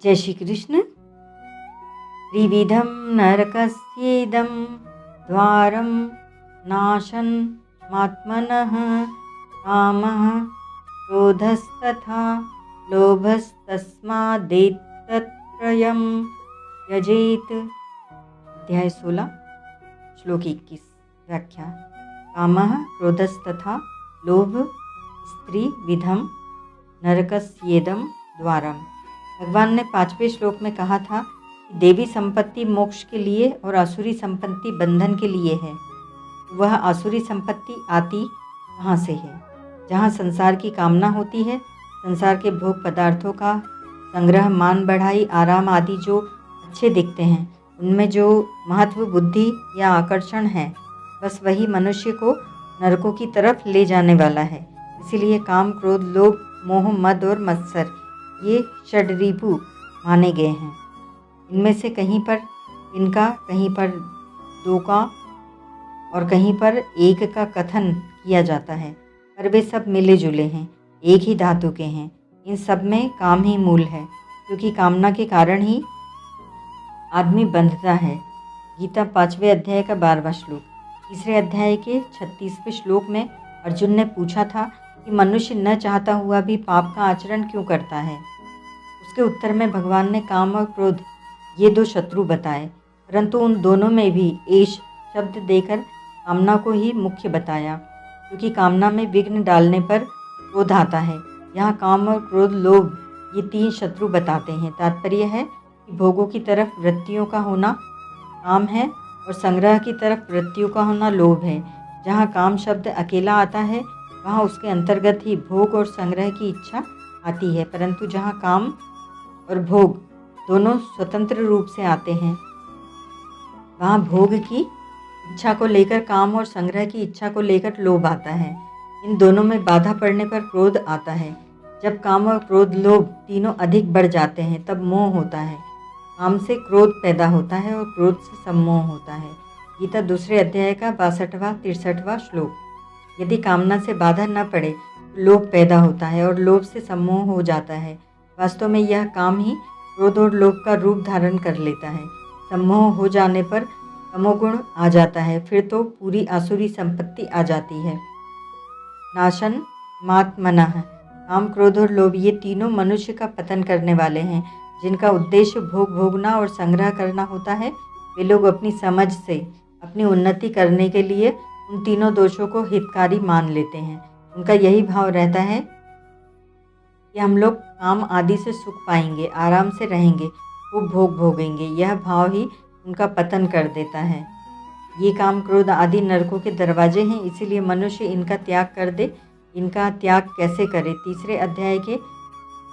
जय श्री कृष्ण। त्रिविधं नरकस्येदं द्वारं नाशनमात्मनः कामः क्रोधस्तथा लोभस्तस्मादेतत्त्रयं त्यजेत। अध्याय 16 श्लोक 21। व्याख्या। कामः क्रोधस्तथा लोभ स्त्रीविधं नरकस्येदं द्वारम। भगवान ने 5वें श्लोक में कहा था कि देवी संपत्ति मोक्ष के लिए और आसुरी संपत्ति बंधन के लिए है। वह आसुरी संपत्ति आती कहाँ से है? जहाँ संसार की कामना होती है, संसार के भोग पदार्थों का संग्रह, मान बढ़ाई, आराम आदि जो अच्छे दिखते हैं, उनमें जो महत्व, बुद्धि या आकर्षण है, बस वही मनुष्य को नरकों की तरफ ले जाने वाला है। इसीलिए काम, क्रोध, लोभ, मोह, मद और मत्सर ये षड्रिपु माने गए हैं। इनमें से कहीं पर इनका, कहीं पर दो का और कहीं पर एक का कथन किया जाता है, पर वे सब मिले जुले हैं, एक ही धातु के हैं। इन सब में काम ही मूल है, क्योंकि कामना के कारण ही आदमी बंधता है। गीता 5वें अध्याय का 12वां श्लोक। 3रे अध्याय के 36वें श्लोक में अर्जुन ने पूछा था कि मनुष्य न चाहता हुआ भी पाप का आचरण क्यों करता है। उसके उत्तर में भगवान ने काम और क्रोध ये दो शत्रु बताए, परंतु उन दोनों में भी एष शब्द देकर कामना को ही मुख्य बताया, क्योंकि कामना में विघ्न डालने पर क्रोध आता है। यहाँ काम और क्रोध, लोभ ये 3 शत्रु बताते हैं। तात्पर्य है कि भोगों की तरफ वृत्तियों का होना काम है और संग्रह की तरफ वृत्तियों का होना लोभ है। जहाँ काम शब्द अकेला आता है, वहाँ उसके अंतर्गत ही भोग और संग्रह की इच्छा आती है, परंतु जहाँ काम और भोग दोनों स्वतंत्र रूप से आते हैं, वहाँ भोग की इच्छा को लेकर काम और संग्रह की इच्छा को लेकर लोभ आता है। इन दोनों में बाधा पड़ने पर क्रोध आता है। जब काम और क्रोध, लोभ तीनों अधिक बढ़ जाते हैं, तब मोह होता है। काम से क्रोध पैदा होता है और क्रोध से सम्मोह होता है। गीता 2 अध्याय का 62वां 63वां श्लोक। यदि कामना से बाधा न पड़े तो लोभ पैदा होता है और लोभ से सम्मोह हो जाता है। वास्तव में यह काम ही क्रोध और लोभ का रूप धारण कर लेता है। सम्मोह हो जाने पर तमोगुण आ जाता है, फिर तो पूरी आसुरी संपत्ति आ जाती है। नाशन मात्मनः। काम, क्रोध और लोभ ये तीनों मनुष्य का पतन करने वाले हैं। जिनका उद्देश्य भोग भोगना और संग्रह करना होता है, वे लोग अपनी समझ से अपनी उन्नति करने के लिए उन तीनों दोषों को हितकारी मान लेते हैं। उनका यही भाव रहता है कि हम लोग काम आदि से सुख पाएंगे, आराम से रहेंगे, खूब भोग भोगेंगे। यह भाव ही उनका पतन कर देता है। ये काम, क्रोध आदि नरकों के दरवाजे हैं, इसीलिए मनुष्य इनका त्याग कर दे। इनका त्याग कैसे करे? 3रे अध्याय के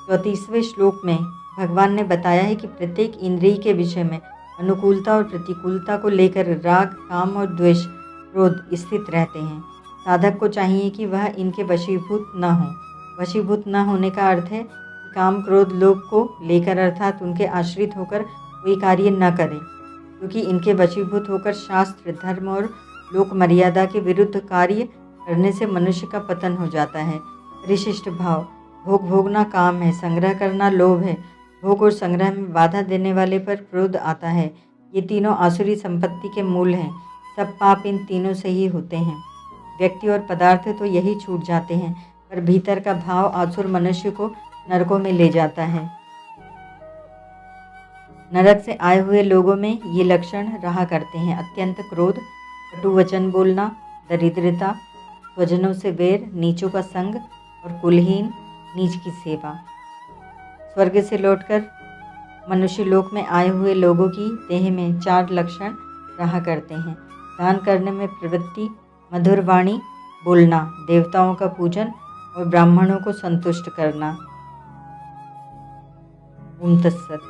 34वें श्लोक में भगवान ने बताया है कि प्रत्येक इंद्रिय के विषय में अनुकूलता और प्रतिकूलता को लेकर राग, काम और द्वेष, क्रोध स्थित रहते हैं। साधक को चाहिए कि वह इनके वशीभूत न हो। वशीभूत न होने का अर्थ है कि काम, क्रोध, लोभ को लेकर अर्थात उनके आश्रित होकर कोई कार्य न करें, क्योंकि इनके वशीभूत होकर शास्त्र, धर्म और लोक मर्यादा के विरुद्ध कार्य करने से मनुष्य का पतन हो जाता है। परिशिष्ट भाव। भोग भोगना काम है, संग्रह करना लोभ है। भोग और संग्रह में बाधा देने वाले पर क्रोध आता है। ये तीनों आसुरी संपत्ति के मूल हैं। सब पाप इन तीनों से ही होते हैं। व्यक्ति और पदार्थ तो यही छूट जाते हैं, पर भीतर का भाव आसुर मनुष्य को नरकों में ले जाता है। नरक से आए हुए लोगों में ये लक्षण रहा करते हैं: अत्यंत क्रोध, कटु वचन बोलना, दरिद्रता, स्वजनों से वैर, नीचों का संग और कुलहीन, नीच की सेवा। स्वर्ग से लौटकर मनुष्य लोक में आए हुए लोगों की देह में 4 लक्षण रहा करते हैं: दान करने में प्रवृत्ति, मधुर वाणी बोलना, देवताओं का पूजन और ब्राह्मणों को संतुष्ट करना। ओम तत्सत।